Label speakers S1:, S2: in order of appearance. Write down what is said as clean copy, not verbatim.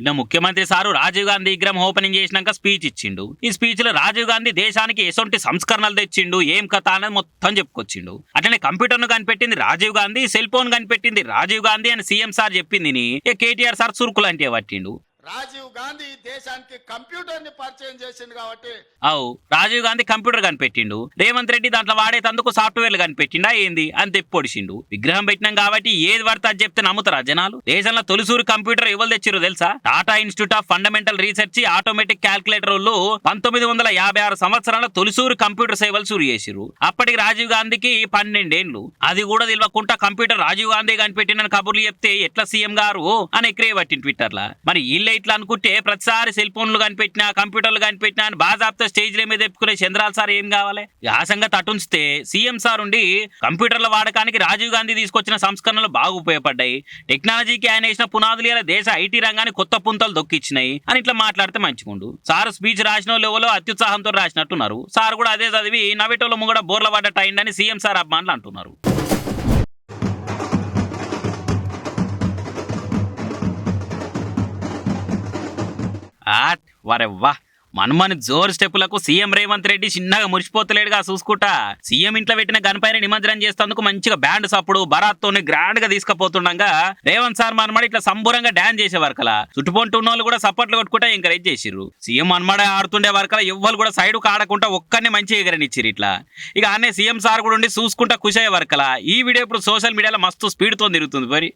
S1: నిన్న ముఖ్యమంత్రి సారు రాజీవ్ గాంధీ విగ్రహం ఓపెనింగ్ చేసినాక స్పీచ్ ఇచ్చిండు. ఈ స్పీచ్ లో రాజీవ్ గాంధీ దేశానికి ఎసొంటి సంస్కరణలు తెచ్చిండు, ఏం కథ అనేది మొత్తం చెప్పుకొచ్చిండు. అట్లనే కంప్యూటర్ ను కనిపెట్టింది రాజీవ్ గాంధీ, సెల్ ఫోన్ కనిపెట్టింది రాజీవ్ గాంధీ అని సీఎం సార్ చెప్పింది. కేటీఆర్ సార్ చురుకులు అంటే పట్టిండు.
S2: రాజీవ్ గాంధీ దేశానికి కంప్యూటర్ ని పరిచయం చేసింది కాబట్టి
S1: రాజీవ్ గాంధీ కంప్యూటర్ కనిపెట్టిండు, రేవంత్ రెడ్డి దాంట్లో వాడేటందుకు సాఫ్ట్వేర్లు కనిపెట్టిండా ఏంది అని తెప్పొడిచిండు. విగ్రహం పెట్టినాం కాబట్టి ఏది పడితే అది చెప్తే నమ్ముతారా జనాలు? దేశంలో తొలిసూరు కంప్యూటర్ ఎవరు తెచ్చిరో తెలుసా? Tata institute of fundamental research automatic calculator వాళ్ళు 1956 సంవత్సరాల తొలిసూరు కంప్యూటర్ సేవలు సూరు చేసిరు. అప్పటికి రాజీవ్ గాంధీకి 12 ఏండ్లు. అది కూడా తెలియకుండా కంప్యూటర్ రాజీవ్ గాంధీ కనిపెట్టిన కబుర్లు చెప్తే ఎట్లా సీఎం గారు అని ఎక్రే పట్టింది ట్విట్టర్ లా. మరి వీళ్ళ ఇట్లా అనుకుంటే ప్రతిసారి సెల్ ఫోన్లు కనిపెట్టినా కంప్యూటర్లు కనిపెట్టినా అని బాజాబ్తా స్టేజ్ల మీద చెప్పుకునే చంద్రాల సార్ ఏం కావాలి? ఆ సంగతి అటుంచితే సీఎం సార్ ఉండి కంప్యూటర్ల వాడకానికి రాజీవ్ గాంధీ తీసుకొచ్చిన సంస్కరణలు బాగా ఉపయోగపడ్డాయి, టెక్నాలజీకి ఆయన వేసిన పునాదులు ఇలా దేశ ఐటీ రంగాన్ని కొత్త పుంతలు దొక్కిచ్చినాయి అని ఇట్లా మాట్లాడితే మంచిగుండు. సార్ స్పీచ్ రాసిన లెవెల్లో అత్యుత్సాహంతో రాసినట్టున్నారు. సార్ కూడా అదే చదివి నవ్వేటోళ్ళ ముంగడ బోర్ల పడ్డట్టు అయిందని సీఎం సార్ అభిమానులు అంటున్నారు. వరెవ్వా మన్మని జోరు స్టెప్పులకు సీఎం రేవంత్ రెడ్డి చిన్నగా మురిసిపోతలేడుగా చూసుకుంటా. సీఎం ఇంట్లో పెట్టిన గన్పైన నిమజ్జనం చేస్తేందుకు మంచిగా బ్యాండ్ సప్పుడు బరాత్తోని గ్రాండ్ గా తీసుకుపోతుండగా రేవంత్ సార్ మన్మడి ఇట్లా సంబూరంగా డాన్స్ చేసే వరకలా చుట్టుపొంటు ఉన్న వాళ్ళు కూడా సపోర్ట్లు కొట్టుకుంటా ఎంకరేజ్ చేసిర్రు. సీఎం మన్మడే ఆడుతుండే వరకలా ఎవ్వరు కూడా సైడ్ ఆడకుండా ఒక్కరిని మంచిగా ఎగరనిచ్చిరు. ఇట్లా ఇక అనే సీఎం సార్ కూడా ఉండి చూసుకుంటా ఖుషి అయ్యే వరకలా ఈ వీడియో ఇప్పుడు సోషల్ మీడియాలో మస్తు స్పీడ్ తో తిరుగుతుంది మరి.